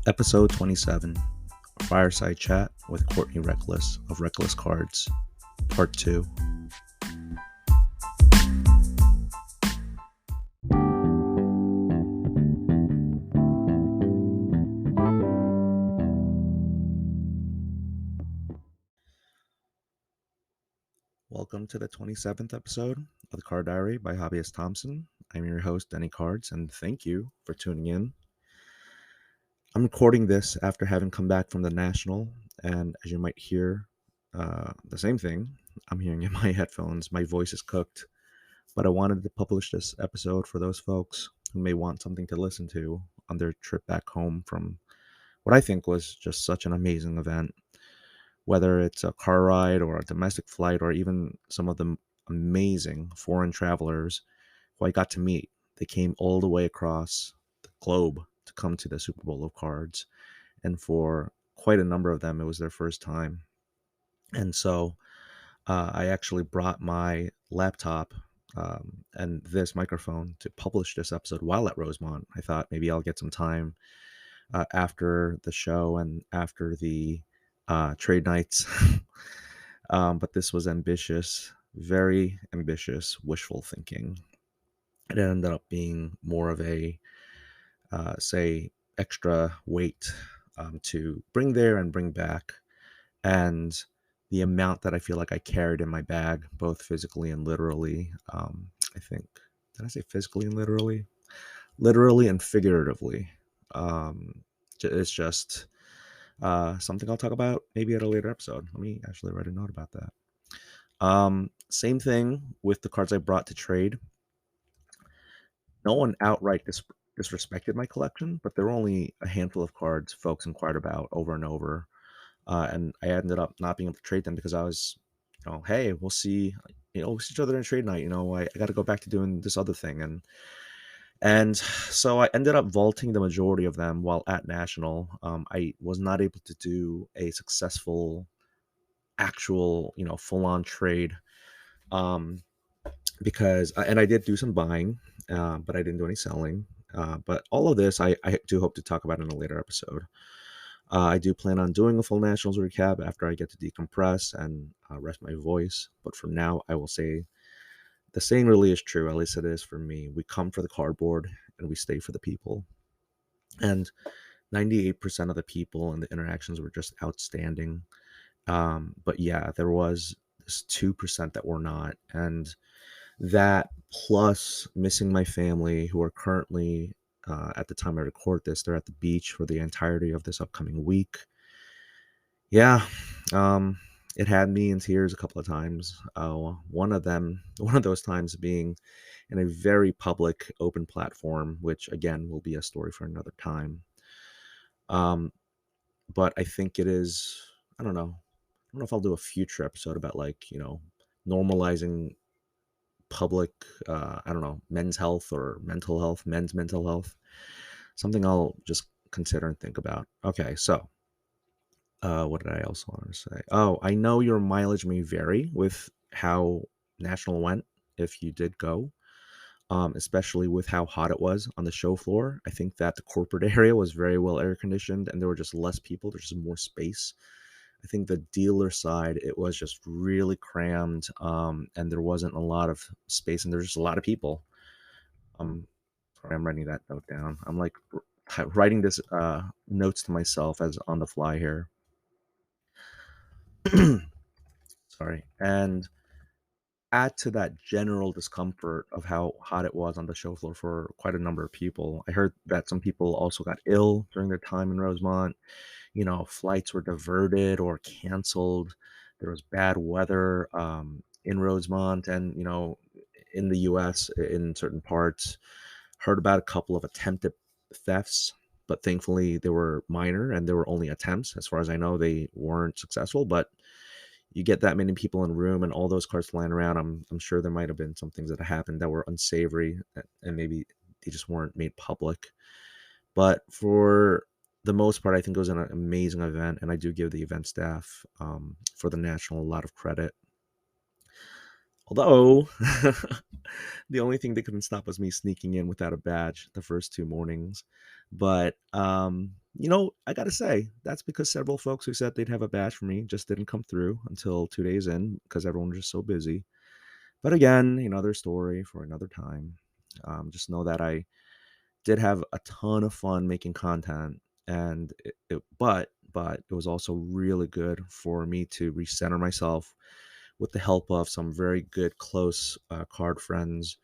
Episode 27, Fireside Chat with Courtney Reckless of Reckless Cards, Part 2. Welcome to the 27th episode of the Card Diary by Hobbyist Thompson. I'm your host, Denny Cards, and thank you for tuning in. I'm recording this after having come back from the National, and as you might hear, the same thing I'm hearing in my headphones. My voice is cooked, but I wanted to publish this episode for those folks who may want something to listen to on their trip back home from what I think was just such an amazing event. Whether it's a car ride or a domestic flight or even some of the amazing foreign travelers who I got to meet. They came all the way across the globe to come to the Super Bowl of Cards. And for quite a number of them, it was their first time. And so I actually brought my laptop and this microphone to publish this episode while at Rosemont. I thought maybe I'll get some time after the show and after the trade nights. But this was ambitious, very ambitious, wishful thinking. It ended up being more of a, say, extra weight to bring there and bring back. And the amount that I feel like I carried in my bag, both physically and literally, I think, did I say physically and literally? Literally and figuratively. It's just something I'll talk about maybe at a later episode. Let me actually write a note about that. Same thing with the cards I brought to trade. No one outright disrespected my collection, but there were only a handful of cards folks inquired about over and over. And I ended up not being able to trade them because I was, hey, we'll see each other in trade night. I got to go back to doing this other thing. And so I ended up vaulting the majority of them while at National. I was not able to do a successful, actual, full-on trade because, and I did do some buying, but I didn't do any selling. But all of this, I do hope to talk about in a later episode. I do plan on doing a full Nationals recap after I get to decompress and rest my voice. But for now, I will say the saying really is true, at least it is for me. We come for the cardboard and we stay for the people. And 98% of the people and the interactions were just outstanding. But yeah, there was this 2% that were not. And that plus missing my family who are currently, at the time I record this, they're at the beach for the entirety of this upcoming week. Yeah, it had me in tears a couple of times. One of those times being in a very public, open platform, which again will be a story for another time. But I think it is, I don't know if I'll do a future episode about normalizing public, men's health or mental health, men's mental health. Something I'll just consider and think about. Okay, so what did I also want to say? Oh, I know your mileage may vary with how National went if you did go, especially with how hot it was on the show floor. I think that the corporate area was very well air conditioned and there were just less people. There's just more space. I think the dealer side, it was just really crammed, and there wasn't a lot of space, and there's just a lot of people. Sorry, I'm writing that note down. I'm like writing this notes to myself as on the fly here. Sorry. And add to that general discomfort of how hot it was on the show floor for quite a number of people. I heard that some people also got ill during their time in Rosemont. Flights were diverted or canceled. There was bad weather in Rosemont and, in the US in certain parts. Heard about a couple of attempted thefts, but thankfully they were minor and they were only attempts. As far as I know, they weren't successful, but you get that many people in a room and all those cards flying around, I'm sure there might have been some things that happened that were unsavory and maybe they just weren't made public. But for the most part, I think it was an amazing event, and I do give the event staff for the National a lot of credit. Although the only thing that couldn't stop was me sneaking in without a badge the first 2 mornings. But, I gotta say, that's because several folks who said they'd have a badge for me just didn't come through until 2 days in because everyone was just so busy. But again, another story for another time. Just know that I did have a ton of fun making content, and but it was also really good for me to recenter myself with the help of some very good close card friends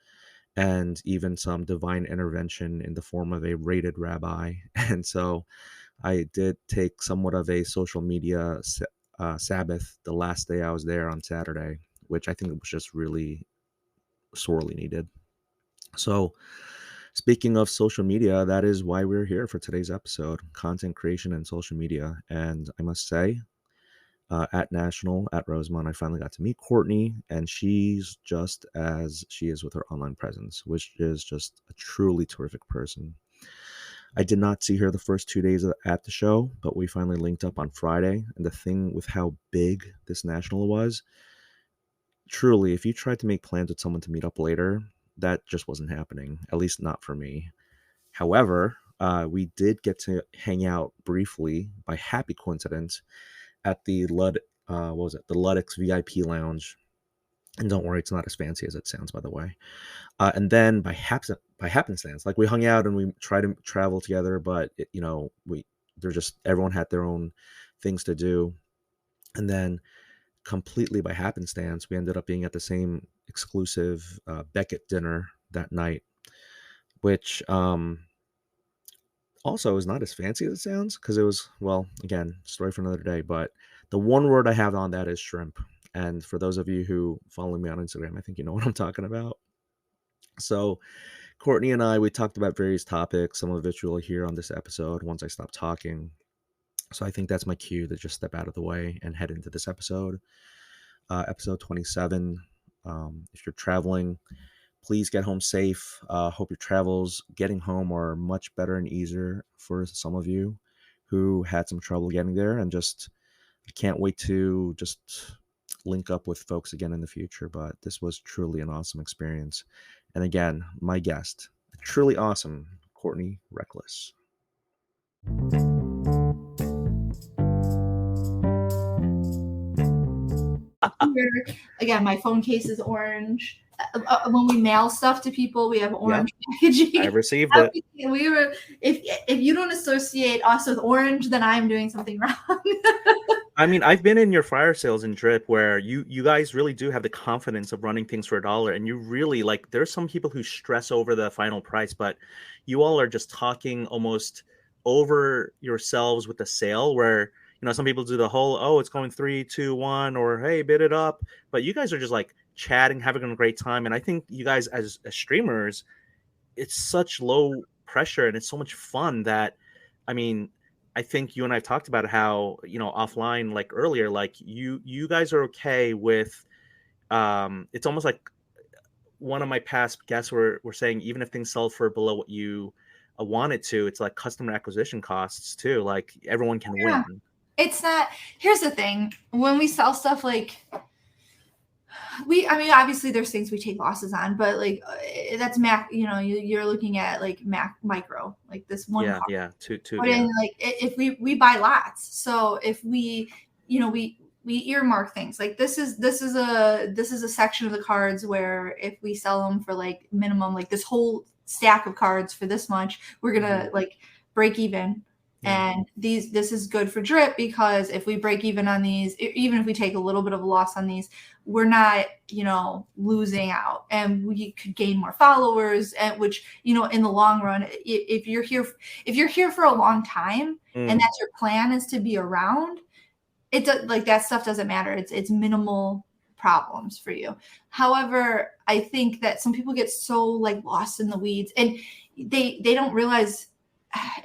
and even some divine intervention in the form of a rated rabbi. And so I did take somewhat of a social media Sabbath the last day I was there on Saturday, which I think was just really sorely needed. So, speaking of social media, that is why we're here for today's episode: content creation and social media. And I must say, at National, at Rosemont, I finally got to meet Courtney, and she's just as she is with her online presence, which is just a truly terrific person. I did not see her the first 2 days at the show, but we finally linked up on Friday. And the thing with how big this National was, truly, if you tried to make plans with someone to meet up later, that just wasn't happening, at least not for me. However, we did get to hang out briefly by happy coincidence at the what was it? The Luddick's VIP lounge. And don't worry, it's not as fancy as it sounds, by the way. And then by happenstance, like we hung out and we tried to travel together, but we they're just everyone had their own things to do. And then completely by happenstance, we ended up being at the same exclusive Beckett dinner that night, which also is not as fancy as it sounds because it was, well, again, story for another day. But the one word I have on that is shrimp. And for those of you who follow me on Instagram, I think you know what I'm talking about. So, Courtney and I, we talked about various topics, some of which you'll hear on this episode once I stop talking. So, I think that's my cue to just step out of the way and head into this episode, episode 27. If you're traveling, please get home safe. Hope your travels getting home are much better and easier for some of you who had some trouble getting there. And just, I can't wait to just link up with folks again in the future. But this was truly an awesome experience. And again, my guest, truly awesome, Courtney Reckless. Here, again, my phone case is orange. When we mail stuff to people, we have orange packaging. I received it. We were, if you don't associate us with orange, then I'm doing something wrong. I mean, I've been in your fire sales in Drip where you guys really do have the confidence of running things for $1, and you really like. There's some people who stress over the final price, but you all are just talking almost over yourselves with the sale. Where some people do the whole, oh, it's going 3, 2, 1, or hey, bid it up, but you guys are just like chatting, having a great time. And I think you guys as streamers, it's such low pressure and it's so much fun that, I mean, I think you and I have talked about how, offline, like earlier, like you guys are okay with, it's almost like one of my past guests were saying, even if things sell for below what you want it to, it's like customer acquisition costs too. Like everyone can win. It's not, here's the thing. When we sell stuff, like, I mean, obviously there's things we take losses on, but like that's Mac, you're looking at like Mac micro, like this one. Yeah. Two. But in, like, if we buy lots, so if we earmark things, like this is a section of the cards where if we sell them for like minimum, like this whole stack of cards for this much, we're gonna like break even. And this is good for Drip because if we break even on these, even if we take a little bit of a loss on these, we're not, losing out, and we could gain more followers. And which, in the long run, if you're here for a long time and that's your plan is to be around, it does, like, that stuff doesn't matter. It's minimal problems for you. However, I think that some people get so like lost in the weeds, and they don't realize,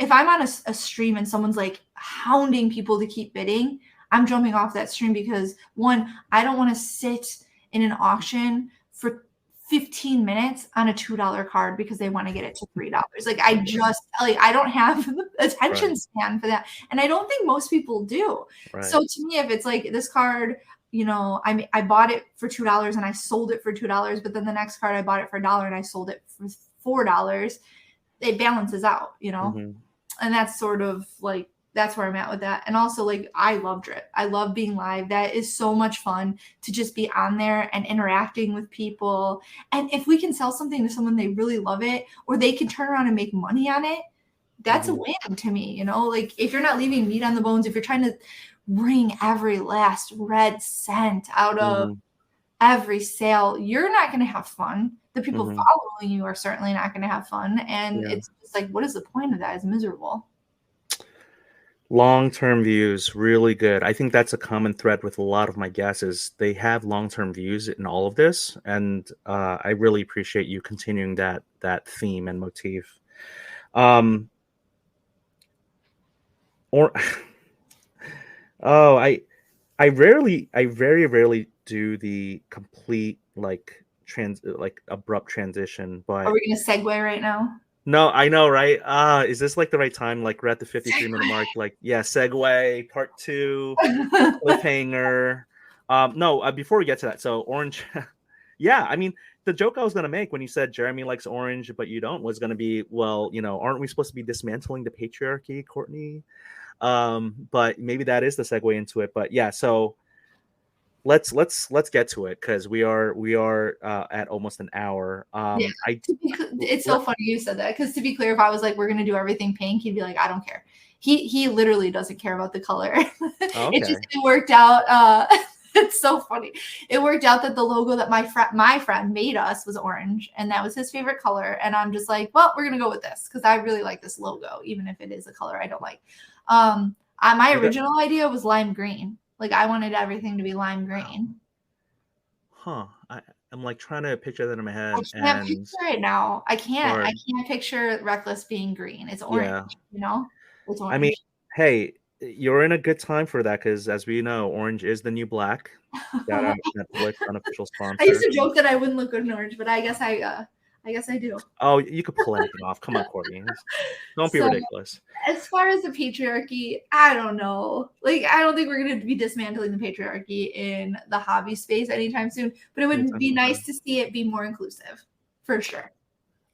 if I'm on a stream and someone's like hounding people to keep bidding, I'm jumping off that stream because, one, I don't want to sit in an auction for 15 minutes on a $2 card because they want to get it to $3. Like, I don't have the attention span for that. And I don't think most people do. Right. So to me, if it's like this card, you know, I bought it for $2 and I sold it for $2, but then the next card I bought it for $1 and I sold it for $4. It balances out, you know? Mm-hmm. And that's sort of like, that's where I'm at with that. And also, like, I love Drip. I love being live. That is so much fun to just be on there and interacting with people. And if we can sell something to someone, they really love it, or they can turn around and make money on it, that's a win to me, you know? Like, if you're not leaving meat on the bones, if you're trying to wring every last red cent out of every sale, you're not going to have fun. The people following you are certainly not going to have fun. And it's just like, what is the point of that? It's miserable. Long-term views, really good. I think that's a common thread with a lot of my guests is they have long-term views in all of this. And I really appreciate you continuing that theme and motif. Or oh, I very rarely do the complete like abrupt transition, Are but we going to segue right now? no, I know, right? Is this like the right time? Like we're at the 53-minute mark. Like, yeah, segue, part 2, cliffhanger. No, before we get to that, so orange. Yeah, I mean, the joke I was gonna make when you said Jeremy likes orange, but you don't, was gonna be, well, you know, aren't we supposed to be dismantling the patriarchy, Courtney? But maybe that is the segue into it. But yeah, so let's get to it because we are at almost an hour. Yeah. It's so funny you said that, because to be clear, if I was like, we're gonna do everything pink, he'd be like, I don't care. He literally doesn't care about the color. Okay. It worked out. It's so funny. It worked out that the logo that my friend made us was orange, and that was his favorite color. And I'm just like, well, we're gonna go with this because I really like this logo, even if it is a color I don't like. My original idea was lime green. Like, I wanted everything to be lime green. Huh. I'm like trying to picture that in my head. I can't picture it now. I can't. Or, I can't picture Reckless being green. It's orange. yeah. You know, it's orange. I mean, hey, you're in a good time for that because, as we know, orange is the new black. Shout out Netflix, unofficial sponsor. I used to joke that I wouldn't look good in orange, but I guess I do. Oh, you could pull anything off. Come on, Courtney. Don't be ridiculous. As far as the patriarchy, I don't know. Like, I don't think we're going to be dismantling the patriarchy in the hobby space anytime soon, but it would be nice to see it be more inclusive, for sure.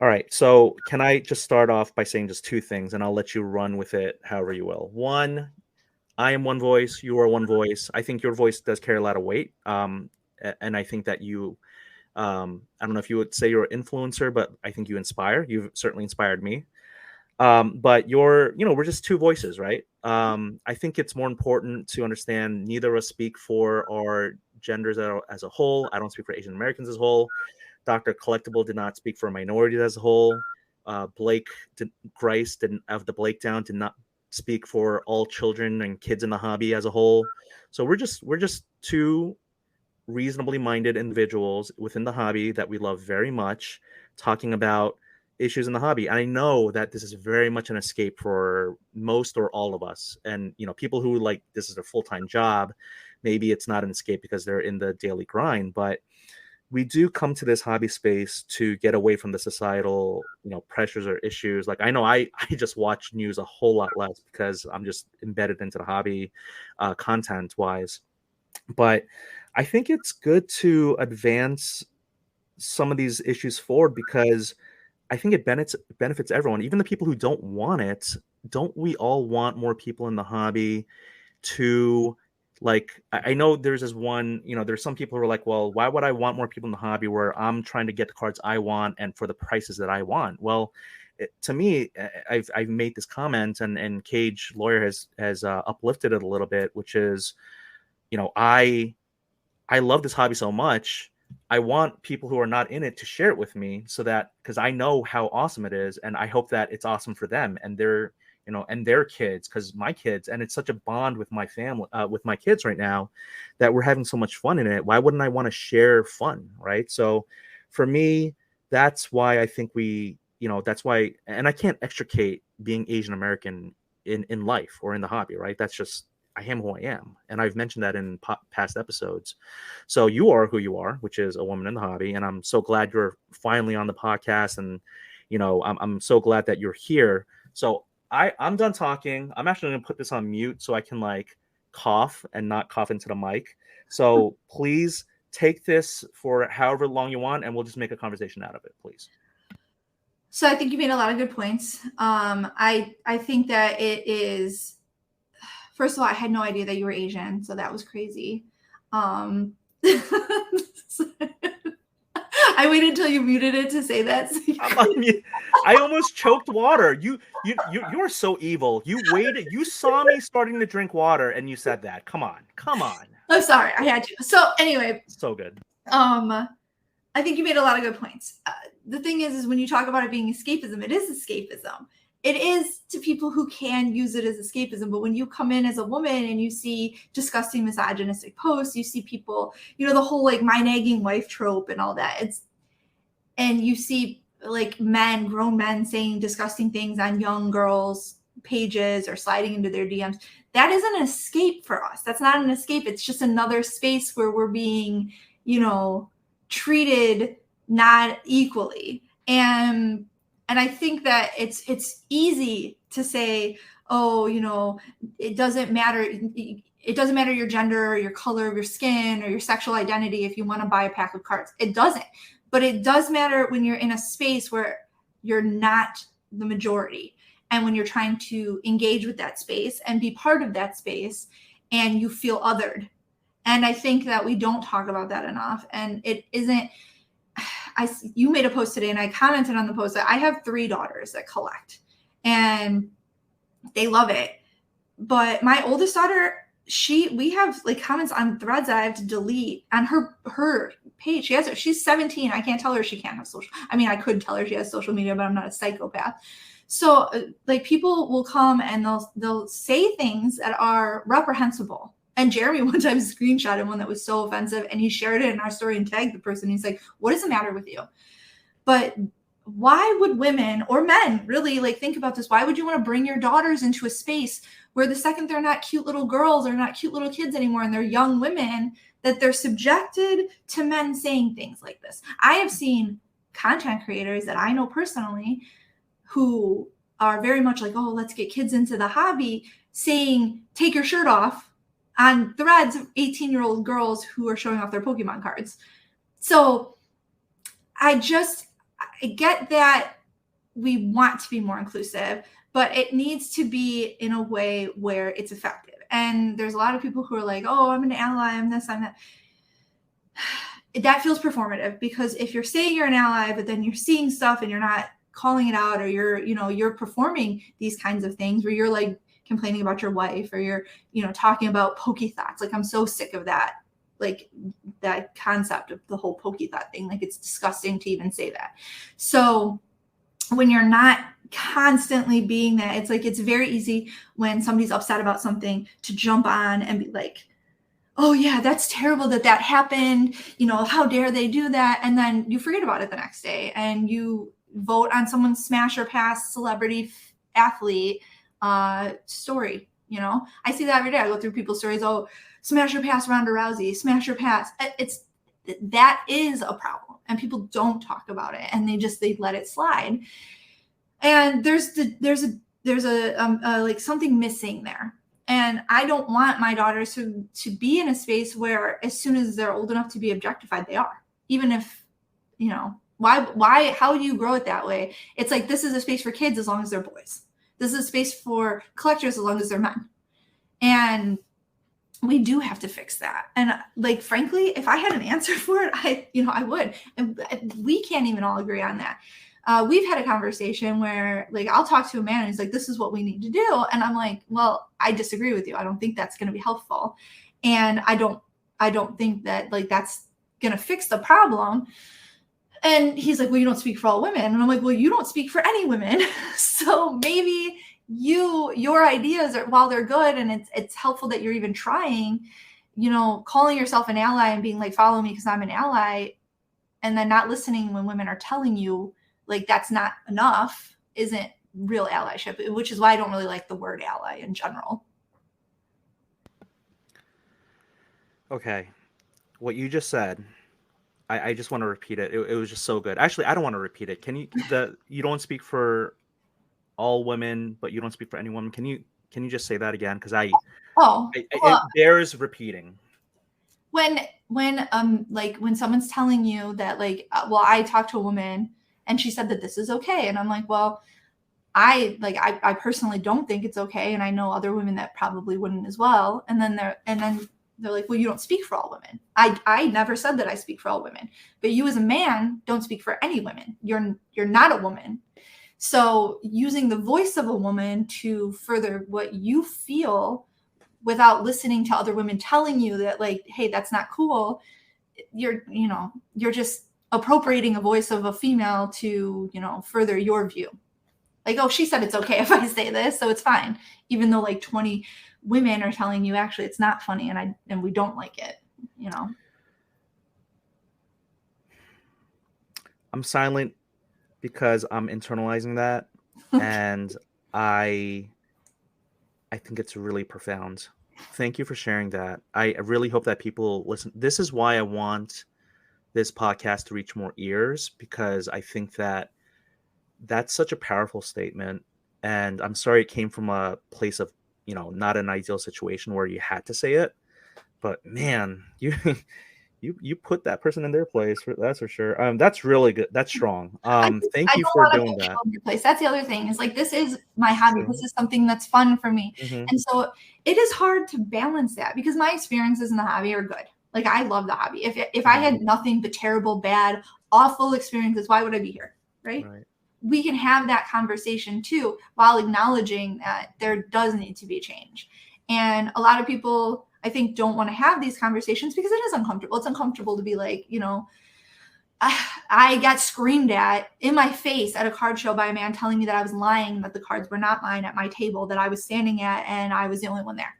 All right. So can I just start off by saying just 2 things, and I'll let you run with it however you will. 1, I am one voice. You are one voice. I think your voice does carry a lot of weight. And I think that you, I don't know if you would say you're an influencer, but I think you inspire. You've certainly inspired me. But we're just 2 voices, right? I think it's more important to understand neither of us speak for our genders as a whole. I don't speak for Asian Americans as a whole. Dr. Collectible did not speak for minorities as a whole. Blake Grice of the Blake Down did not speak for all children and kids in the hobby as a whole. So we're just 2 reasonably minded individuals within the hobby that we love very much, talking about issues in the hobby. And I know that this is very much an escape for most or all of us. And, you know, people who like this is their full-time job, maybe it's not an escape because they're in the daily grind, but we do come to this hobby space to get away from the societal, you know, pressures or issues. Like, I know I just watch news a whole lot less because I'm just embedded into the hobby content wise. But I think it's good to advance some of these issues forward because I think it benefits everyone, even the people who don't want it. Don't we all want more people in the hobby to, like, I know there's this one, you know, there's some people who are like, well, why would I want more people in the hobby where I'm trying to get the cards I want and for the prices that I want? Well, to me, I've made this comment, and Cage Lawyer has uplifted it a little bit, which is, you know, I love this hobby so much. I want people who are not in it to share it with me, so that, because I know how awesome it is, and I hope that it's awesome for them and their, you know, and their kids, because my kids, and it's such a bond with my family, with my kids right now, that we're having so much fun in it. Why wouldn't I want to share fun, right? So for me, that's why I think that's why, and I can't extricate being Asian American in life or in the hobby, right? That's just, I am who I am. And I've mentioned that in past episodes. So you are who you are, which is a woman in the hobby. And I'm so glad you're finally on the podcast. And, you know, I'm so glad that you're here. So I'm done talking. I'm actually going to put this on mute so I can, like, cough and not cough into the mic. So please take this for however long you want, and we'll just make a conversation out of it, please. So I think you made a lot of good points. I think that it is. First of all, I had no idea that you were Asian, so that was crazy. I waited until you muted it to say that. So I almost choked water. You are so evil. You waited. You saw me starting to drink water, and you said that. Come on. I'm sorry, I had to. So anyway, so good. I think you made a lot of good points. The thing is when you talk about it being escapism, it is escapism. It is to people who can use it as escapism. But when you come in as a woman and you see disgusting misogynistic posts, you see people, the whole like my nagging wife trope and all that. And you see like grown men saying disgusting things on young girls' pages or sliding into their DMs. That isn't an escape for us. That's not an escape. It's just another space where we're being, treated not equally. And I think that it's easy to say, oh, it doesn't matter. It doesn't matter your gender or your color of your skin or your sexual identity if you want to buy a pack of cards. It doesn't. But it does matter when you're in a space where you're not the majority and when you're trying to engage with that space and be part of that space and you feel othered. And I think that we don't talk about that enough. And it isn't. You made a post today and I commented on the post that I have 3 daughters that collect and they love it. But my oldest daughter, we have like comments on threads that I have to delete on her page. She's 17. I can't tell her she can't have social. I mean, I could tell her she has social media, but I'm not a psychopath. So like people will come and they'll say things that are reprehensible. And Jeremy one time screenshotted one that was so offensive and he shared it in our story and tagged the person. He's like, what is the matter with you? But why would women or men really like think about this? Why would you want to bring your daughters into a space where the second they're not cute little girls or not cute little kids anymore and they're young women, that they're subjected to men saying things like this? I have seen content creators that I know personally who are very much like, oh, let's get kids into the hobby, saying, take your shirt off on threads of 18-year-old girls who are showing off their Pokemon cards. So I get that we want to be more inclusive, but it needs to be in a way where it's effective. And there's a lot of people who are like, oh, I'm an ally, I'm this, I'm that. That feels performative because if you're saying you're an ally, but then you're seeing stuff and you're not calling it out, or you're performing these kinds of things where you're like complaining about your wife or you're, talking about pokey thoughts. Like, I'm so sick of that. Like that concept of the whole pokey thought thing. Like, it's disgusting to even say that. So when you're not constantly being that, it's like, it's very easy when somebody's upset about something to jump on and be like, oh yeah, that's terrible that happened. How dare they do that? And then you forget about it the next day and you vote on someone's smash or pass celebrity athlete story. I see that every day. I go through people's stories. Oh, smash or pass Ronda Rousey, smash or pass. That is a problem, and people don't talk about it, and they let it slide. And there's like something missing there. And I don't want my daughters to be in a space where as soon as they're old enough to be objectified, they are. Even if, why, how do you grow it that way? It's like, this is a space for kids as long as they're boys. This is a space for collectors as long as they're men. And we do have to fix that. And like, frankly, if I had an answer for it, I would. And we can't even all agree on that. We've had a conversation where like, I'll talk to a man and he's like, this is what we need to do. And I'm like, well, I disagree with you. I don't think that's going to be helpful. And I don't think that like, that's going to fix the problem. And he's like, well, you don't speak for all women. And I'm like, well, you don't speak for any women. So maybe your ideas are, while they're good and it's helpful that you're even trying, calling yourself an ally and being like, follow me because I'm an ally, and then not listening when women are telling you like that's not enough, isn't real allyship, which is why I don't really like the word ally in general. Okay. What you just said, I just want to repeat it. It was just so good. Actually, I don't want to repeat it. Can you, you don't speak for all women, but you don't speak for any woman. Can you just say that again? Because Oh, well, It bears repeating. when like when someone's telling you that like well, I talked to a woman and she said that this is okay, and I'm like, well, I personally don't think it's okay, and I know other women that probably wouldn't as well. And then they're like, well, you don't speak for all women. I never said that I speak for all women, but you as a man don't speak for any women. You're not a woman. So using the voice of a woman to further what you feel without listening to other women telling you that like, hey, that's not cool, you're just appropriating a voice of a female to, further your view. Like, oh, she said it's okay if I say this, so it's fine. Even though like 20 women are telling you actually it's not funny and we don't like it, I'm silent because I'm internalizing that, and I think it's really profound. Thank you for sharing that. I really hope that people listen. This is why I want this podcast to reach more ears, because I think that that's such a powerful statement. And I'm sorry it came from a place of, not an ideal situation where you had to say it. But man, you put that person in their place. That's for sure. That's really good. That's strong. Thank I you don't for want to doing put that. people in your place. That's the other thing. Is like, this is my hobby. This is something that's fun for me. Mm-hmm. And so it is hard to balance that because my experiences in the hobby are good. Like, I love the hobby. If I had nothing but terrible, bad, awful experiences, why would I be here? Right? We can have that conversation too, while acknowledging that there does need to be change. And a lot of people, I think, don't want to have these conversations because it is uncomfortable. It's uncomfortable to be like, I got screamed at in my face at a card show by a man telling me that I was lying, that the cards were not mine at my table that I was standing at, and I was the only one there.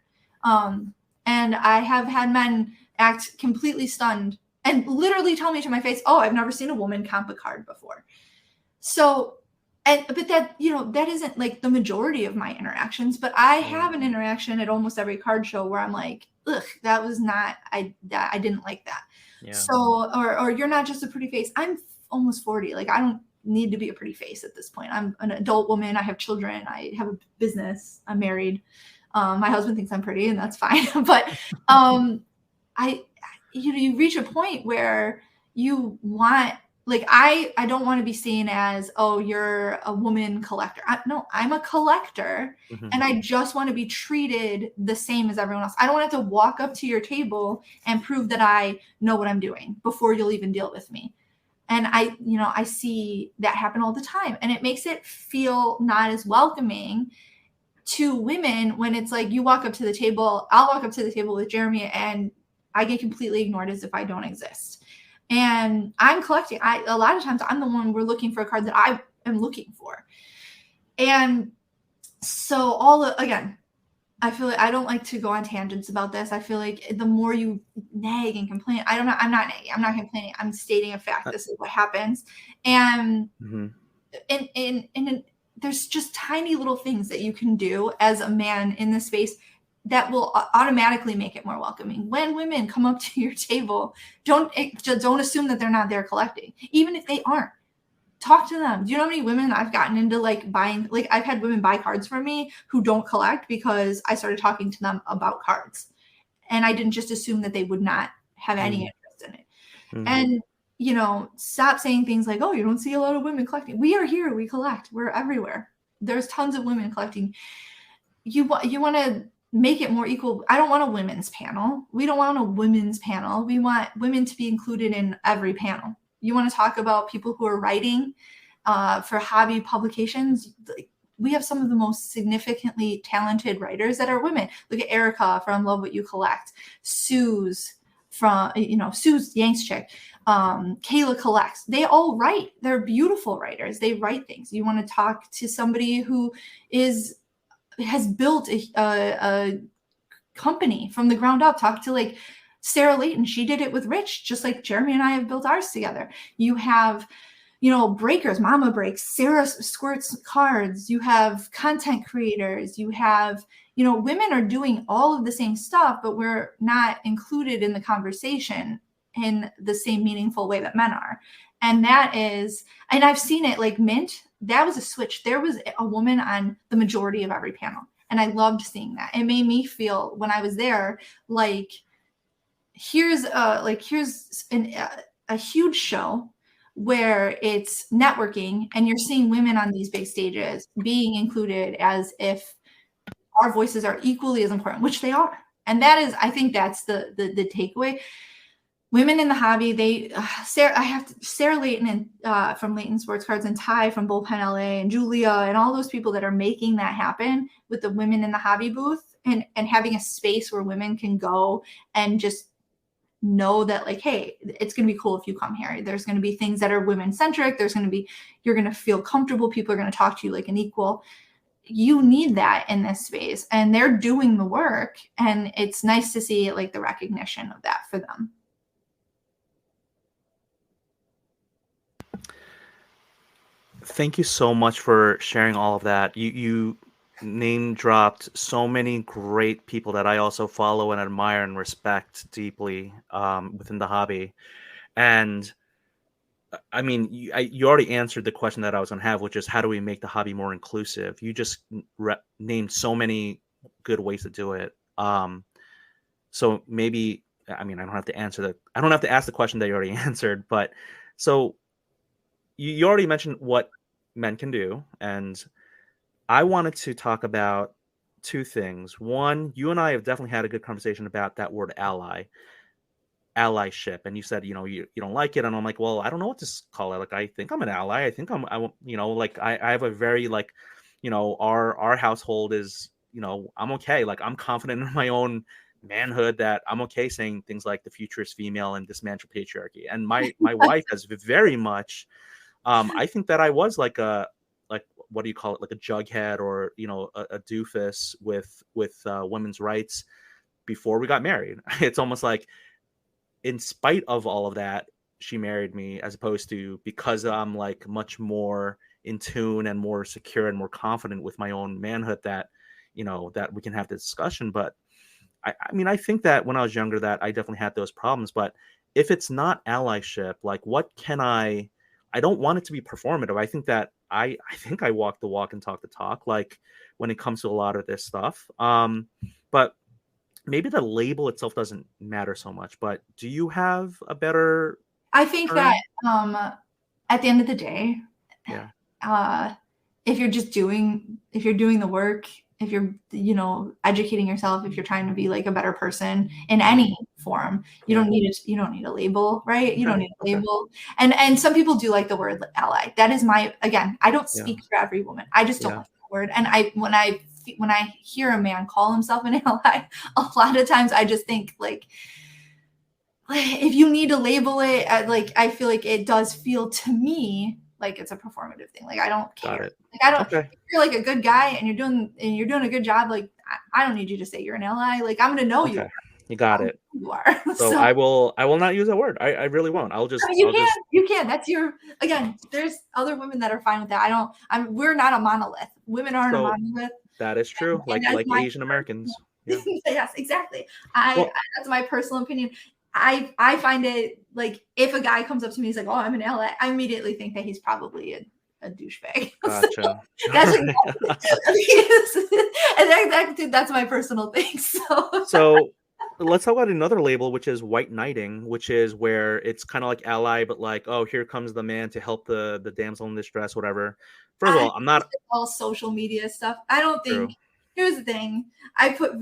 And I have had men act completely stunned and literally tell me to my face, oh, I've never seen a woman comp a card before. So, but that, that isn't like the majority of my interactions, but I have an interaction at almost every card show where I'm like, ugh, that was not, I didn't like that. Yeah. So, or you're not just a pretty face. I'm almost 40. Like, I don't need to be a pretty face at this point. I'm an adult woman. I have children. I have a business. I'm married. My husband thinks I'm pretty, and that's fine. But you reach a point where you want, like, I don't want to be seen as, oh, you're a woman collector. No, I'm a collector, and I just want to be treated the same as everyone else. I don't want to have to walk up to your table and prove that I know what I'm doing before you'll even deal with me. And I see that happen all the time, and it makes it feel not as welcoming to women when it's like, you walk up to the table, I'll walk up to the table with Jeremy, and I get completely ignored as if I don't exist. And I'm collecting. A lot of times I'm the one we're looking for a card that I am looking for. And so again, I feel like I don't like to go on tangents about this. I feel like the more you nag and complain, I'm not nagging. I'm not complaining. I'm stating a fact. This is what happens. And and there's just tiny little things that you can do as a man in this space that will automatically make it more welcoming. When women come up to your table, don't assume that they're not there collecting. Even if they aren't, talk to them. Do you know how many women I've gotten into like buying? Like, I've had women buy cards from me who don't collect because I started talking to them about cards, and I didn't just assume that they would not have any interest in it. And stop saying things like, oh, you don't see a lot of women collecting. We are here. We collect. We're everywhere. There's tons of women collecting. You want to make it more equal. I don't want a women's panel. We don't want a women's panel. We want women to be included in every panel. You want to talk about people who are writing for hobby publications. We have some of the most significantly talented writers that are women. Look at Erica from Love What You Collect. Sue's Yanks chick. Kayla collects. They all write. They're beautiful writers. They write things. You want to talk to somebody who has built a company from the ground up. Talk to like Sarah Layton. She did it with Rich, just like Jeremy and I have built ours together. You have, breakers, Mama Breaks, Sarah Squirts cards. You have content creators. You have, women are doing all of the same stuff, but we're not included in the conversation in the same meaningful way that men are. And I've seen it like Mint. That was a switch. There was a woman on the majority of every panel. And I loved seeing that. It made me feel when I was there, like here's a huge show where it's networking and you're seeing women on these big stages being included as if our voices are equally as important, which they are. And that is, I think that's the takeaway. Women in the hobby, Sarah Layton and from Layton Sports Cards, and Ty from Bullpen LA, and Julia and all those people that are making that happen with the women in the hobby booth, and having a space where women can go and just know that, like, hey, it's going to be cool if you come here. There's going to be things that are women centric. You're going to feel comfortable. People are going to talk to you like an equal. You need that in this space, and they're doing the work, and it's nice to see like the recognition of that for them. Thank you so much for sharing all of that. You name dropped so many great people that I also follow and admire and respect deeply within the hobby. And I mean, you already answered the question that I was going to have, which is how do we make the hobby more inclusive? You just named so many good ways to do it. So maybe, I mean, I don't have to ask the question that you already answered, but so you already mentioned what men can do, and I wanted to talk about two things. One, you and I have definitely had a good conversation about that word allyship, and you said, you don't like it, and I'm like, well, I don't know what to call it. Like, I think I'm an ally. I think like I have a very, like, our household is, I'm okay. Like, I'm confident in my own manhood that I'm okay saying things like the future is female and dismantle patriarchy. And my wife has very much. I think that I was like what do you call it? Like a jughead or, a doofus with women's rights before we got married. It's almost like in spite of all of that, she married me, as opposed to because I'm like much more in tune and more secure and more confident with my own manhood that, that we can have the discussion. But I mean, I think that when I was younger that I definitely had those problems, but if it's not allyship, like what can I don't want it to be performative. I think that I think I walk the walk and talk the talk, like when it comes to a lot of this stuff. But maybe the label itself doesn't matter so much, but do you have a better I think term? that at the end of the day, if you're doing the work, if you're, educating yourself, if you're trying to be like a better person in any form, you don't need a label, right? You don't need a label. And some people do like the word ally. That is again, I don't speak for every woman. I just don't like that word. And when I hear a man call himself an ally, a lot of times I just think like if you need to label it, like I feel like it does feel to me like it's a performative thing. Like I don't care. Like I don't. If you're like a good guy and you're doing a good job, like I don't need you to say you're an ally. Like I'm gonna know you. You got it. You are. So I will not use that word. I really won't. I'll just. You can. That's again. There's other women that are fine with that. We're not a monolith. Women aren't a monolith. That is true. Like Asian Americans. Yeah. Yes, exactly. That's my personal opinion. I find it like if a guy comes up to me, he's like, "Oh, I'm an ally," I immediately think that he's probably a douchebag. Gotcha. So that's that's my personal thing. So let's talk about another label, which is white knighting, which is where it's kind of like ally, but like, oh, here comes the man to help the damsel in distress, whatever. First of all, I'm not all social media stuff. I don't think. True. Here's the thing: I put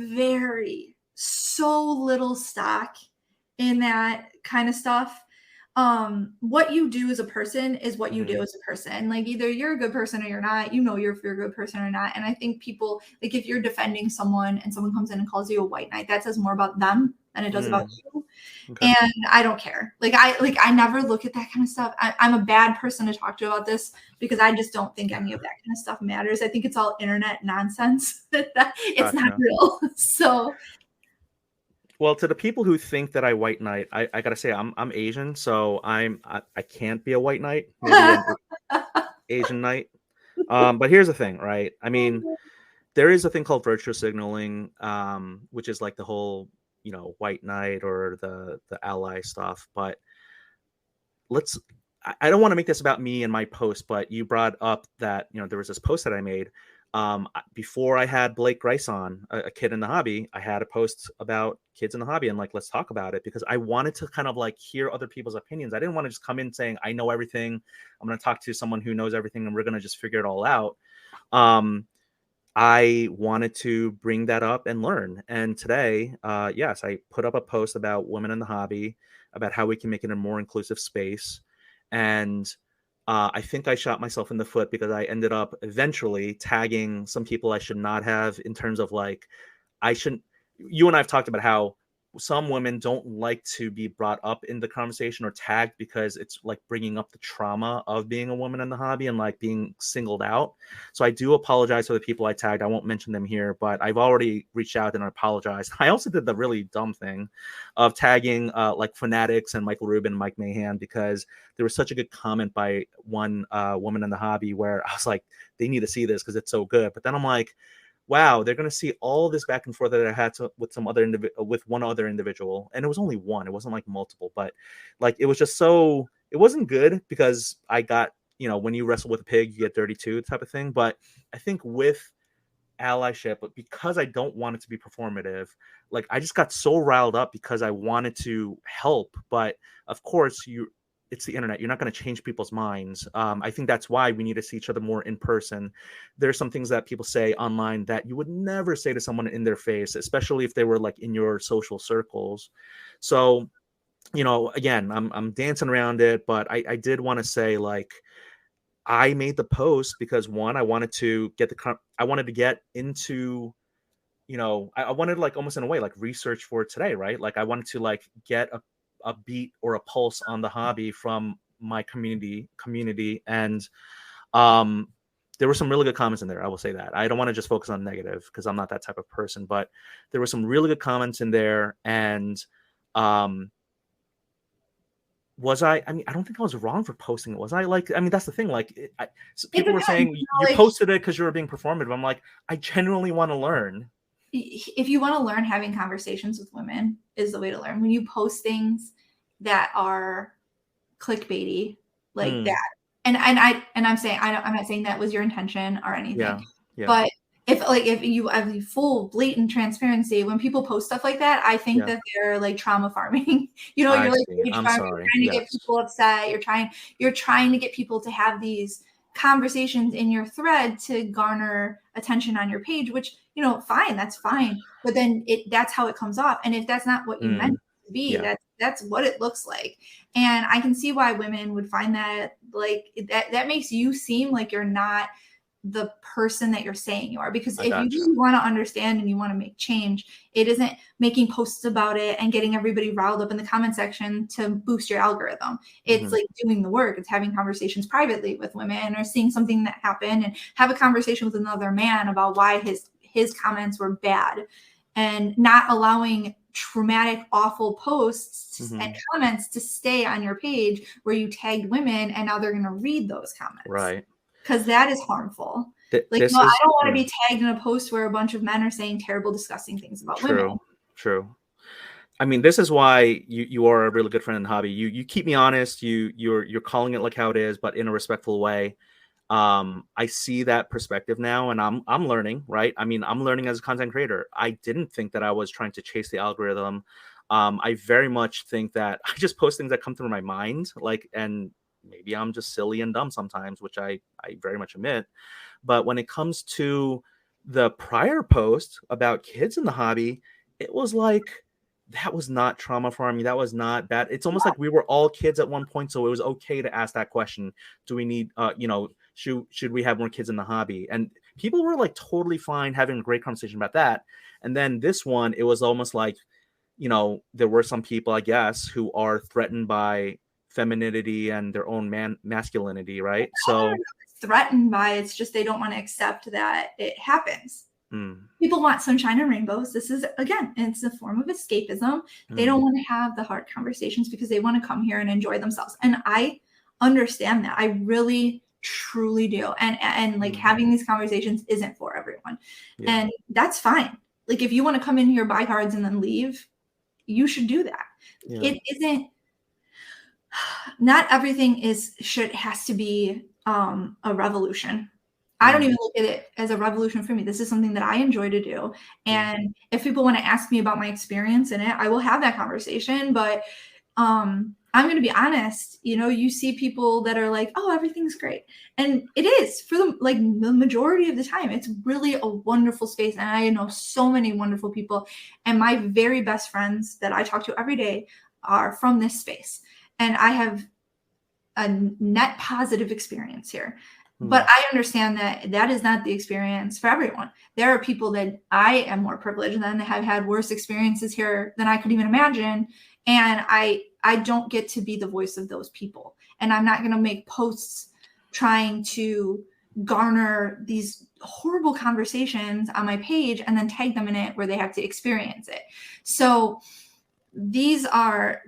so little stock in that kind of stuff. What you do as a person is what you do as a person. Like either you're a good person or you're not. If you're a good person or not. And I think people, like if you're defending someone and someone comes in and calls you a white knight, that says more about them than it does about you. Okay. And I don't care. I never look at that kind of stuff. I'm a bad person to talk to about this because I just don't think any of that kind of stuff matters. I think it's all internet nonsense. It's not real. So. Well, to the people who think that I white knight, I gotta say I'm Asian, so I can't be a white knight. Maybe an Asian knight. But here's the thing, right? I mean, there is a thing called virtue signaling, which is like the whole, white knight or the ally stuff. But I don't want to make this about me and my post, but you brought up that there was this post that I made. Before I had Blake Grice on, a kid in the hobby, I had a post about kids in the hobby and like, let's talk about it, because I wanted to kind of like hear other people's opinions. I didn't want to just come in saying, I know everything. I'm going to talk to someone who knows everything and we're going to just figure it all out. I wanted to bring that up and learn. And today, yes, I put up a post about women in the hobby, about how we can make it a more inclusive space. And I think I shot myself in the foot because I ended up eventually tagging some people I should not have, in terms of like, I shouldn't. You and I have talked about how some women don't like to be brought up in the conversation or tagged because it's like bringing up the trauma of being a woman in the hobby and like being singled out. So I do apologize to the people I tagged. I won't mention them here, but I've already reached out and apologized. I also did the really dumb thing of tagging like Fanatics and Michael Rubin and Mike Mahan, because there was such a good comment by one woman in the hobby where I was like, they need to see this because it's so good. But then I'm like, wow, they're going to see all this back and forth that I had with some other with one other individual. And it was only one, it wasn't like multiple, but like, it was just so, it wasn't good, because I got, when you wrestle with a pig, you get dirty too, type of thing. But I think with allyship, but because I don't want it to be performative, like I just got so riled up because I wanted to help. But of course, it's the internet. You're not going to change people's minds. I think that's why we need to see each other more in person. There's some things that people say online that you would never say to someone in their face, especially if they were like in your social circles. So, again, I'm dancing around it, but I did want to say, like, I made the post because, one, I wanted to get into, I wanted, like, almost in a way, like, research for today, right? Like, I wanted to like get a beat or a pulse on the hobby from my community. And there were some really good comments in there. I will say that. I don't want to just focus on negative because I'm not that type of person, but there were some really good comments in there. And I mean, I don't think I was wrong for posting it. Was I? Like, I mean, that's the thing. Like, people were saying you like, posted it because you were being performative. I'm like, I genuinely want to learn. If you want to learn, having conversations with women is the way to learn. When you post things that are clickbaity like that, and I'm saying, I'm not saying that was your intention or anything, but if you have full blatant transparency, when people post stuff like that, I think that they're like trauma farming. You're like I'm farming, sorry. trying to get people upset. You're trying to get people to have these conversations in your thread to garner attention on your page, which, fine, that's fine. But then that's how it comes off. And if that's not what you meant to be, that's what it looks like. And I can see why women would find that, like, that makes you seem like you're not the person that you're saying you are. Because if you really want to understand and you want to make change, it isn't making posts about it and getting everybody riled up in the comment section to boost your algorithm. It's like doing the work. It's having conversations privately with women, or seeing something that happened and have a conversation with another man about why his comments were bad, and not allowing traumatic, awful posts and comments to stay on your page where you tagged women and now they're going to read those comments. Right. Because that is harmful. I don't want to be tagged in a post where a bunch of men are saying terrible, disgusting things about women. True. I mean, this is why you are a really good friend in the hobby. You keep me honest. You're calling it like how it is, but in a respectful way. I see that perspective now, and I'm learning, right? I mean, I'm learning as a content creator. I didn't think that I was trying to chase the algorithm. I very much think that I just post things that come through my mind, like, and maybe I'm just silly and dumb sometimes, which I very much admit. But when it comes to the prior post about kids in the hobby, it was like, that was not trauma farming. That was not bad. It's almost like we were all kids at one point, so it was okay to ask that question. Do we need, should we have more kids in the hobby? And people were like totally fine having a great conversation about that. And then this one, it was almost like, there were some people, I guess, who are threatened by femininity and their own masculinity, right? So threatened by, it's just they don't want to accept that it happens. People want sunshine and rainbows. This is, again, it's a form of escapism. They don't want to have the hard conversations because they want to come here and enjoy themselves. And I understand that. I really, truly do. And like, having these conversations isn't for everyone. And that's fine. Like, if you want to come in here, buy cards, and then leave, you should do that. It isn't, not everything has to be a revolution. I don't even look at it as a revolution for me. This is something that I enjoy to do. And if people want to ask me about my experience in it, I will have that conversation. But I'm going to be honest, you see people that are like, oh, everything's great. And it is for the majority of the time. It's really a wonderful space. And I know so many wonderful people. And my very best friends that I talk to every day are from this space. And I have a net positive experience here. But I understand that that is not the experience for everyone. There are people that I am more privileged than, have had worse experiences here than I could even imagine. And I don't get to be the voice of those people. And I'm not going to make posts trying to garner these horrible conversations on my page and then tag them in it where they have to experience it. So these are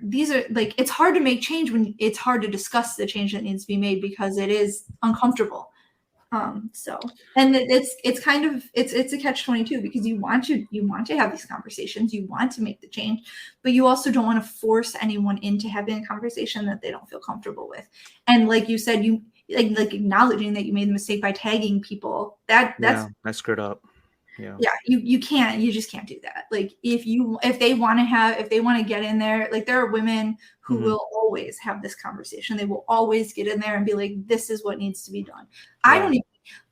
like, it's hard to make change when it's hard to discuss the change that needs to be made because it is uncomfortable. So, and it's kind of, it's a catch-22 because you want to have these conversations, you want to make the change, but you also don't want to force anyone into having a conversation that they don't feel comfortable with. And like you said, you like acknowledging that you made the mistake by tagging people, that's I screwed up. Yeah, you just can't do that. Like if they want to get in there, like there are women who will always have this conversation. They will always get in there and be like, this is what needs to be done. I don't even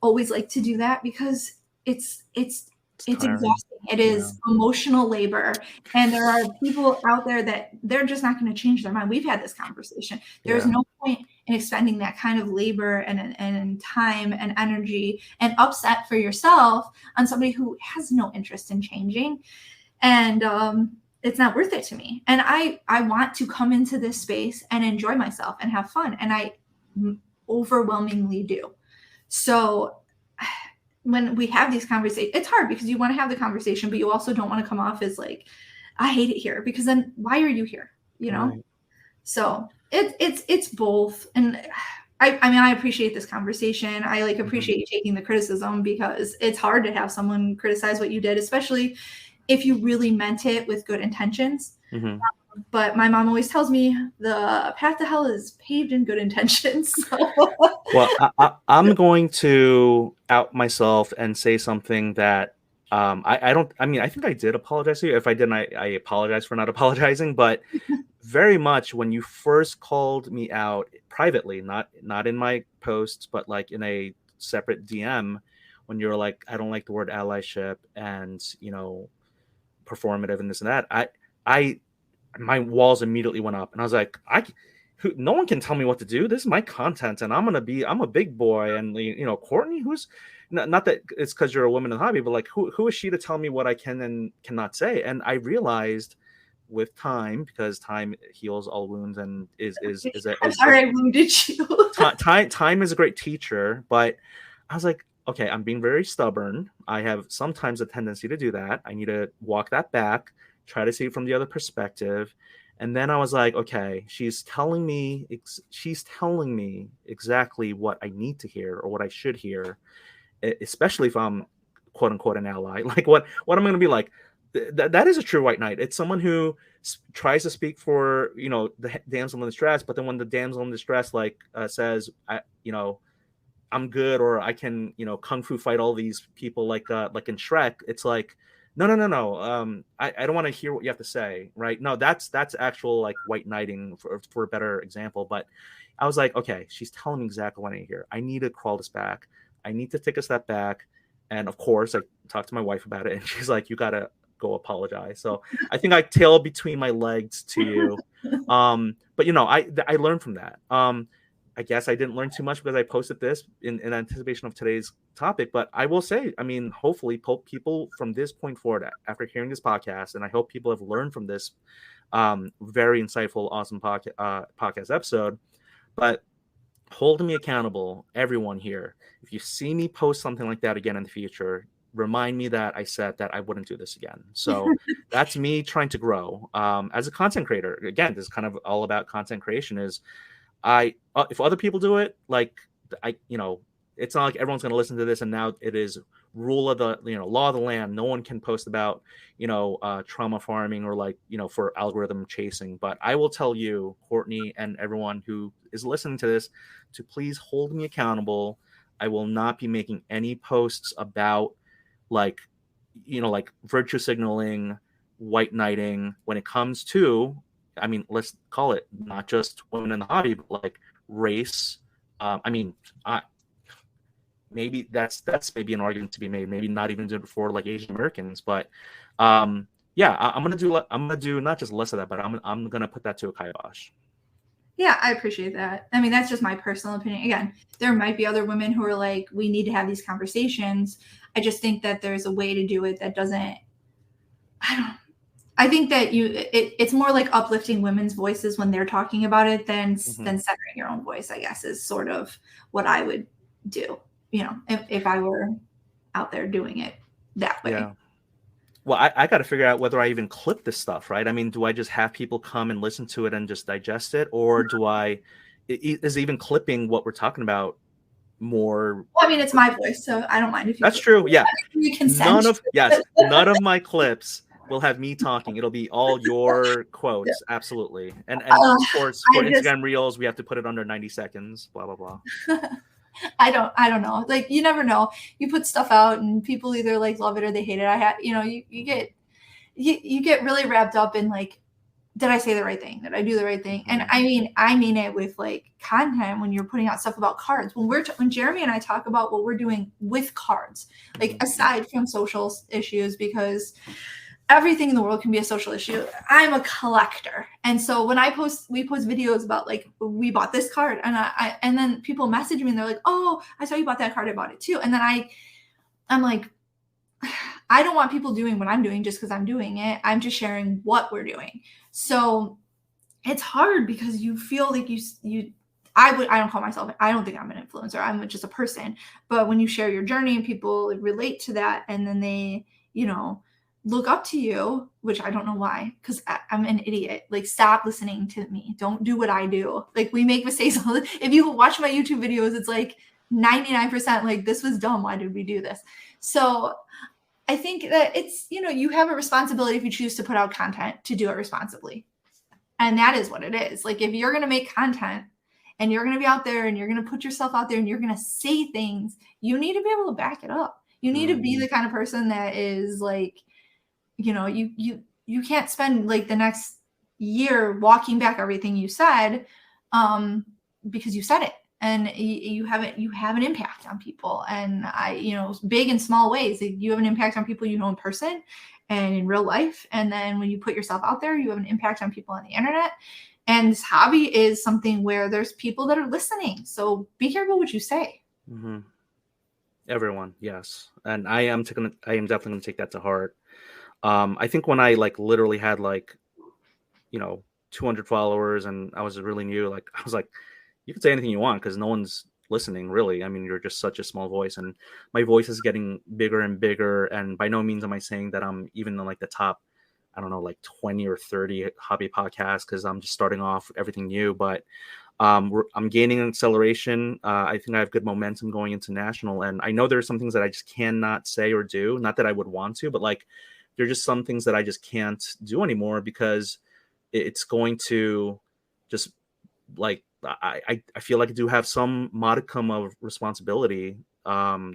always like to do that because it's exhausting. It is emotional labor. And there are people out there that they're just not going to change their mind. We've had this conversation. There's no point in expending that kind of labor and time and energy and upset for yourself on somebody who has no interest in changing. And it's not worth it to me. And I want to come into this space and enjoy myself and have fun. And I overwhelmingly do. So when we have these conversations, it's hard because you want to have the conversation, but you also don't want to come off as like, I hate it here, because then why are you here? Right. So it's both. And I appreciate this conversation. I appreciate you taking the criticism because it's hard to have someone criticize what you did, especially if you really meant it with good intentions. But my mom always tells me the path to hell is paved in good intentions. So. Well, I'm going to out myself and say something that I think I did apologize to you. If I didn't, I apologize for not apologizing. But very much when you first called me out privately, not in my posts, but like in a separate DM, when you were like, I don't like the word allyship and, performative and this and that, my walls immediately went up, and I was like, no one can tell me what to do. This is my content, and I'm a big boy. And Courtney, who's not that it's because you're a woman in the hobby, but like, who is she to tell me what I can and cannot say? And I realized with time, because time heals all wounds, and I'm sorry I wounded you. Time is a great teacher, but I was like, okay, I'm being very stubborn. I have sometimes a tendency to do that. I need to walk that back, try to see it from the other perspective. And then I was like, okay, she's telling me exactly what I need to hear or what I should hear, especially if I'm quote unquote an ally. Like what I'm going to be like, that is a true white knight. It's someone who tries to speak for, the damsel in distress, but then when the damsel in distress, says, I'm good, or I can, kung fu fight all these people like in Shrek, it's like, no. I don't want to hear what you have to say, right? No, that's actual like white knighting for a better example. But I was like, okay, she's telling me exactly what I need to hear. I need to crawl this back. I need to take a step back. And of course, I talked to my wife about it, and she's like, you gotta go apologize. So I think I tail between my legs to you. But I learned from that. I guess I didn't learn too much because I posted this in anticipation of today's topic. But I will say, hopefully people from this point forward, after hearing this podcast, and I hope people have learned from this very insightful, awesome podcast episode. But hold me accountable, everyone here. If you see me post something like that again in the future, remind me that I said that I wouldn't do this again. So that's me trying to grow as a content creator. Again, this is kind of all about content creation. Is if other people do it, it's not like everyone's going to listen to this and now it is rule of the, law of the land. No one can post about, trauma farming or for algorithm chasing. But I will tell you, Courtney, and everyone who is listening to this, to please hold me accountable. I will not be making any posts about like, like virtue signaling, white knighting when it comes to, I mean, let's call it not just women in the hobby, but like race. I mean, maybe that's maybe an argument to be made. Maybe not even for like Asian Americans, but yeah, I'm gonna do not just less of that, but I'm gonna put that to a kibosh. Yeah, I appreciate that. I mean, that's just my personal opinion. Again, there might be other women who are like, we need to have these conversations. I just think that there's a way to do it that doesn't. I think that it's more like uplifting women's voices when they're talking about it than centering your own voice, I guess, is sort of what I would do, if I were out there doing it that way. Yeah. Well, I got to figure out whether I even clip this stuff, right? I mean, do I just have people come and listen to it and just digest it, or is even clipping what we're talking about more? Well, I mean, it's my voice, so I don't mind if you. That's true. Yeah. You consent. None of my clips will have me talking. It'll be all your quotes. Absolutely. And of course, for Instagram Reels, we have to put it under 90 seconds, blah, blah, blah. I don't know. Like, you never know. You put stuff out and people either like love it or they hate it. You get really wrapped up in like, did I say the right thing? Did I do the right thing? And I mean it with like content when you're putting out stuff about cards. When Jeremy and I talk about what we're doing with cards, like aside from social issues, because everything in the world can be a social issue. I'm a collector. And so when we post videos about like, we bought this card and then people message me and they're like, oh, I saw you bought that card. I bought it too. And then I'm like, I don't want people doing what I'm doing just because I'm doing it. I'm just sharing what we're doing. So it's hard because you feel like I don't call myself, I don't think I'm an influencer. I'm just a person. But when you share your journey and people relate to that, and then they, look up to you, which I don't know why, because I'm an idiot. Like, stop listening to me. Don't do what I do. Like, we make mistakes. If you watch my YouTube videos, it's like 99% like, this was dumb. Why did we do this? So I think that it's, you have a responsibility if you choose to put out content to do it responsibly. And that is what it is. Like, if you're going to make content and you're going to be out there and you're going to put yourself out there and you're going to say things, you need to be able to back it up. You need to be the kind of person that is like, you can't spend like the next year walking back everything you said, because you said it, and you have an impact on people. And big and small ways. You have an impact on people in person and in real life. And then when you put yourself out there, you have an impact on people on the internet. And this hobby is something where there's people that are listening. So be careful what you say. Mm-hmm. Everyone, yes. And I am definitely going to take that to heart. I think when I like literally had like, 200 followers and I was really new, like I was like, you can say anything you want because no one's listening really. I mean, you're just such a small voice, and my voice is getting bigger and bigger. And by no means am I saying that I'm even in like the top, I don't know, like 20 or 30 hobby podcasts, because I'm just starting off everything new. But I'm gaining acceleration. I think I have good momentum going into national, and I know there's some things that I just cannot say or do. Not that I would want to, but like there are just some things that I just can't do anymore because it's going to just like I feel like I do have some modicum of responsibility to. I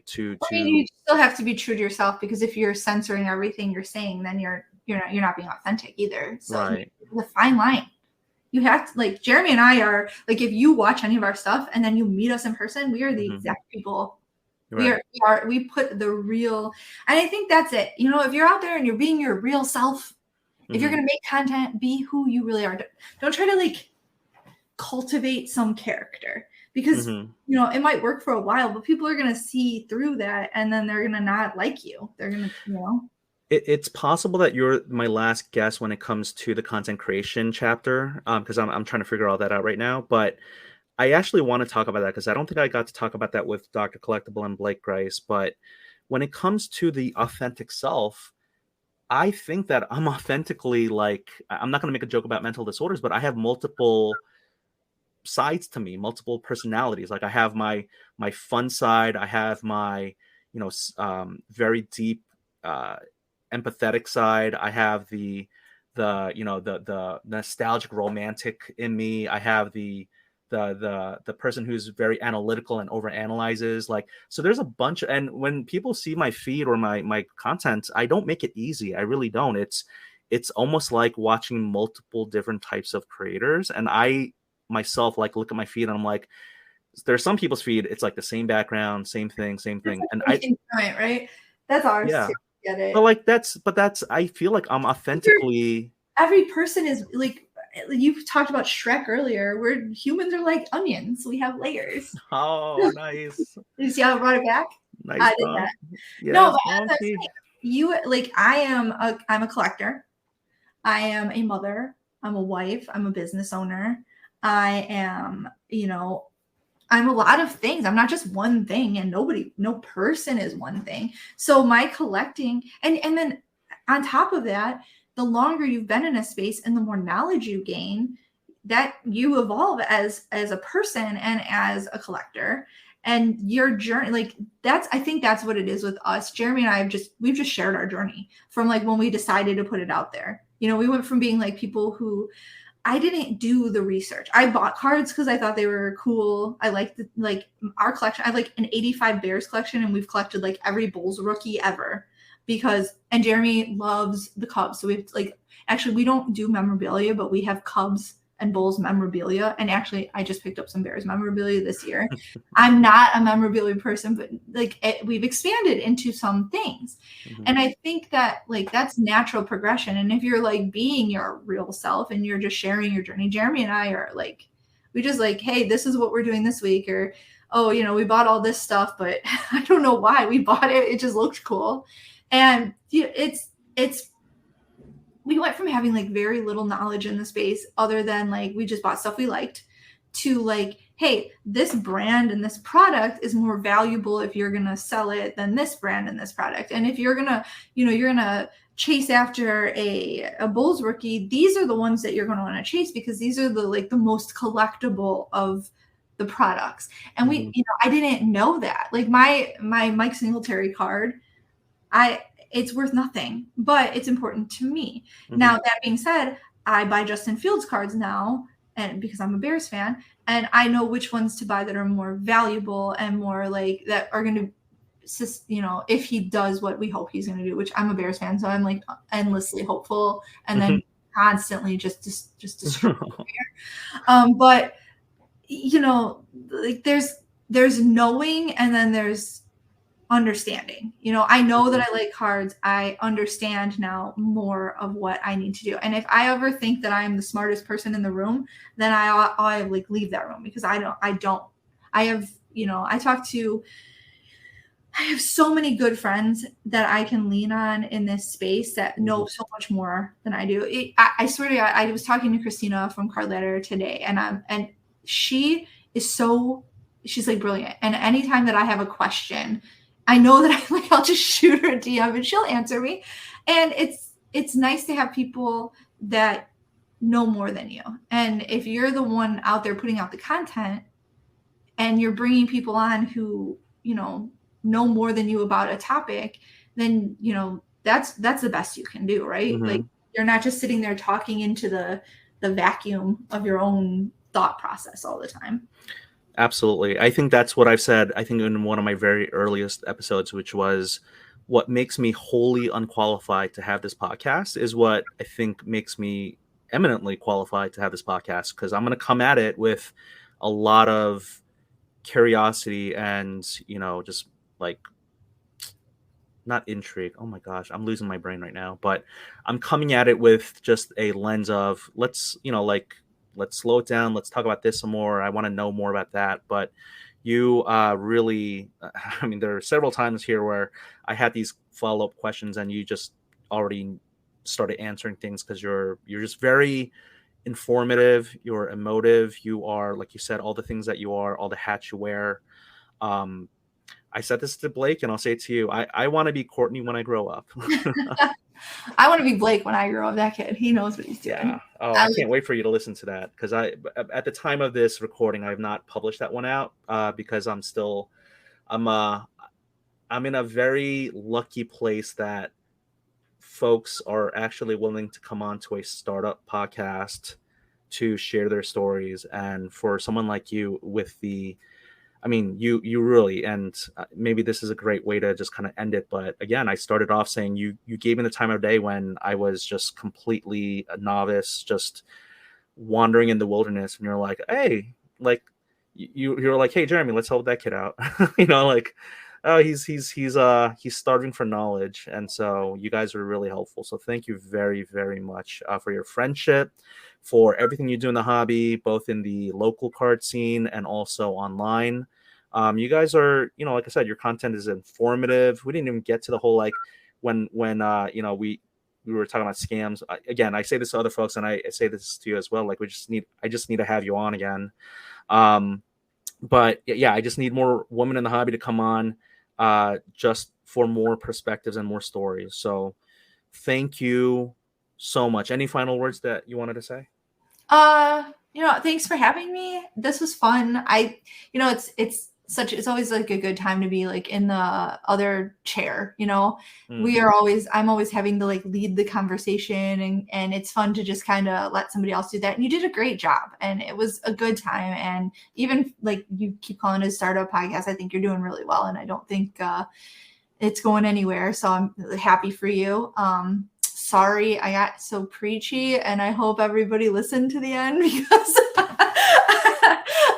mean, you still have to be true to yourself, because if you're censoring everything you're saying, then you're not being authentic either. So right. The fine line. You have to, like, Jeremy and I are like, if you watch any of our stuff and then you meet us in person, we are the exact people. Right. We put the real, and I think that's it. If you're out there and you're being your real self, if you're going to make content, be who you really are. Don't try to like cultivate some character, because it might work for a while, but people are going to see through that, and then they're going to not like you. They're going to, It's possible that you're my last guest when it comes to the content creation chapter, because I'm trying to figure all that out right now. But I actually want to talk about that because I don't think I got to talk about that with Dr. Collectible and Blake Grice. But when it comes to the authentic self, I think that I'm authentically, like, I'm not going to make a joke about mental disorders, but I have multiple sides to me, multiple personalities. Like I have my fun side. I have my, very deep, empathetic side. I have the nostalgic romantic in me. I have the the person who's very analytical and overanalyzes. Like, so there's a bunch of, and when people see my feed or my content, I don't make it easy. I really don't. It's almost like watching multiple different types of creators, and I myself like look at my feed and I'm like, there's some people's feed, it's like the same background, same thing, That's and like right? That's ours yeah, too. Get but it? like that's I feel like I'm authentically. Every person is like, you talked about Shrek earlier. We're humans are like onions. We have layers. Oh, nice, You see how I brought it back? I nice did that. dog. No, Yes, but as I was donkey. saying, you like I'm a collector. I am a mother. I'm a wife. I'm a business owner. I am, I'm a lot of things. I'm not just one thing, and no person is one thing. So my collecting, and then on top of that, the longer you've been in a space and the more knowledge you gain, that you evolve as a person and as a collector. And your journey, like I think that's what it is with us. Jeremy and I we've just shared our journey from like when we decided to put it out there. We went from being like people who, I didn't do the research. I bought cards because I thought they were cool. I liked like our collection. I have like an 85 Bears collection, and we've collected like every Bulls rookie ever and Jeremy loves the Cubs. So we have like, actually, we don't do memorabilia, but we have Cubs and Bulls memorabilia. And actually, I just picked up some Bears memorabilia this year. I'm not a memorabilia person, but like we've expanded into some things. Mm-hmm. And I think that like that's natural progression. And if you're like being your real self and you're just sharing your journey, Jeremy and I are like, we just like, hey, this is what we're doing this week, or oh, we bought all this stuff, but I don't know why we bought it. It just looked cool. And it's we went from having like very little knowledge in the space other than like we just bought stuff we liked to like, hey, this brand and this product is more valuable if you're going to sell it than this brand and this product. And if you're going to, you're going to chase after a Bulls rookie, these are the ones that you're going to want to chase because these are the most collectible of the products. And Mm-hmm. I didn't know that. Like my Mike Singletary card, it's worth nothing, but it's important to me. Mm-hmm. Now, that being said, I buy Justin Fields cards now, and because I'm a Bears fan, and I know which ones to buy that are more valuable and more like that are going to, if he does what we hope he's going to do, which I'm a Bears fan, so I'm like endlessly hopeful, and then constantly just destroy. But like there's knowing, and then there's understanding. I know that I like cards. I understand now more of what I need to do. And if I ever think that I'm the smartest person in the room, then I like leave that room because I don't. I have, I have so many good friends that I can lean on in this space that know so much more than I do. I swear to God, I was talking to Christina from Card Ladder today, and she is she's like brilliant. And anytime that I have a question, I know that I'll just shoot her a DM and she'll answer me. And it's nice to have people that know more than you. And if you're the one out there putting out the content and you're bringing people on who, know more than you about a topic, then, that's the best you can do, right? Mm-hmm. Like you're not just sitting there talking into the vacuum of your own thought process all the time. Absolutely. I think that's what I've said, I think in one of my very earliest episodes, which was what makes me wholly unqualified to have this podcast is what I think makes me eminently qualified to have this podcast, because I'm going to come at it with a lot of curiosity and, just like, not intrigue. Oh my gosh, I'm losing my brain right now, but I'm coming at it with just a lens of let's slow it down. Let's talk about this some more. I want to know more about that. But you really, I mean, there are several times here where I had these follow-up questions and you just already started answering things because you're just very informative. You're emotive. You are, like you said, all the things that you are, all the hats you wear. I said this to Blake and I'll say it to you. I want to be Courtney when I grow up. I want to be Blake when I grow up. That kid, he knows what he's doing. Yeah. Oh, I can't wait for you to listen to that, because at the time of this recording, I have not published that one out because I'm in a very lucky place that folks are actually willing to come on to a startup podcast to share their stories. And for someone like you with the, I mean, you really, and maybe this is a great way to just kind of end it. But again, I started off saying you gave me the time of day when I was just completely a novice, just wandering in the wilderness, and you're like, hey, like you're like, hey, Jeremy, let's help that kid out. Like, oh, he's starving for knowledge, and so you guys are really helpful. So thank you very, very much for your friendship, for everything you do in the hobby, both in the local card scene and also online. You guys are, like I said, your content is informative. We didn't even get to the whole, like, when we were talking about scams. Again, I say this to other folks, and I say this to you as well. Like, I just need to have you on again. But yeah, I just need more women in the hobby to come on, just for more perspectives and more stories. So thank you so much. Any final words that you wanted to say? Thanks for having me. This was fun. It's always like a good time to be like in the other chair, I'm always having to like lead the conversation, and it's fun to just kind of let somebody else do that. And you did a great job, and it was a good time. And even like you keep calling it a startup podcast, I think you're doing really well, and I don't think it's going anywhere. So I'm happy for you. Sorry I got so preachy, and I hope everybody listened to the end because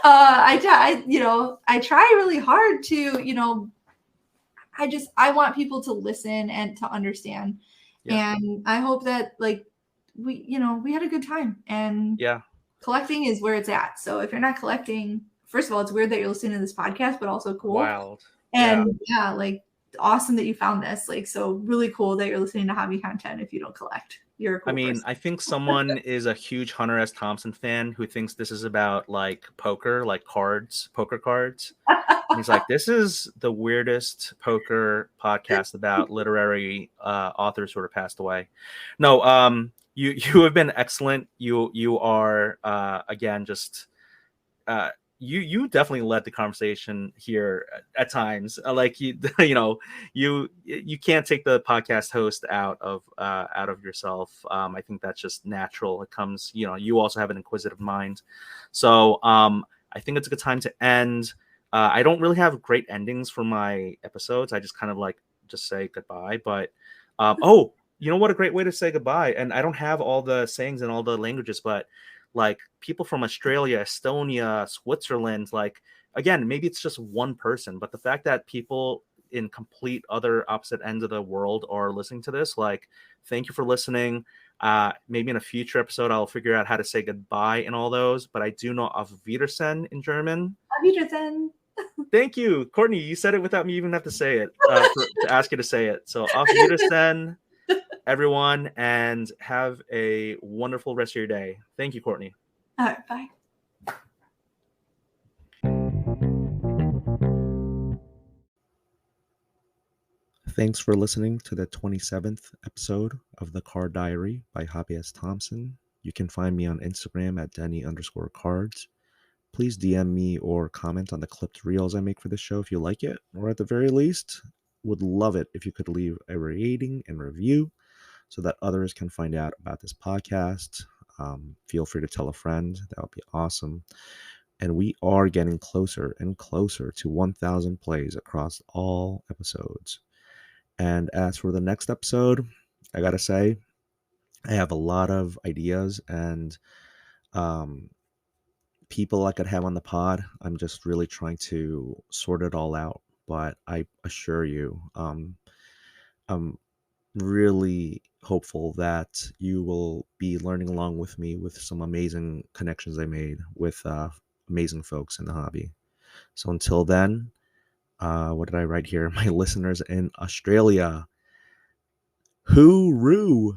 I try really hard to, I want people to listen and to understand. Yeah. And I hope that like we had a good time, and Yeah, collecting is where it's at. So if you're not collecting, first of all, it's weird that you're listening to this podcast, but also cool. wild. And yeah, like awesome that you found this. Like, so really cool that you're listening to hobby content if you don't collect. You're a cool person. I think someone is a huge Hunter S. Thompson fan who thinks this is about like poker, like poker cards. And he's like, this is the weirdest poker podcast about literary authors who are passed away. No, you have been excellent. You are again just you definitely led the conversation here at times. Like you can't take the podcast host out of yourself. I think that's just natural. It comes, you also have an inquisitive mind. So I think it's a good time to end. I don't really have great endings for my episodes. I just kind of like just say goodbye. But oh, you know what? A great way to say goodbye. And I don't have all the sayings in all the languages, but like people from Australia, Estonia, Switzerland, like, again, maybe it's just one person, but the fact that people in complete other opposite ends of the world are listening to this, like, thank you for listening. Maybe in a future episode, I'll figure out how to say goodbye in all those, but I do know Auf Wiedersehen in German. Auf Wiedersehen. Thank you, Courtney. You said it without me even have to say it, to ask you to say it. So Auf Wiedersehen, everyone, and have a wonderful rest of your day. Thank you, Courtney. All right, bye. Thanks for listening to the 27th episode of The Card Diary by Hobbyist Thompson. You can find me on Instagram at Denny_cards. Please DM me or comment on the clipped reels I make for this show if you like it, or at the very least, would love it if you could leave a rating and review so that others can find out about this podcast. Feel free to tell a friend. That would be awesome. And we are getting closer and closer to 1,000 plays across all episodes. And as for the next episode, I gotta say, I have a lot of ideas and people I could have on the pod. I'm just really trying to sort it all out. But I assure you, I'm really hopeful that you will be learning along with me with some amazing connections I made with amazing folks in the hobby. So until then, what did I write here? My listeners in Australia, hooroo!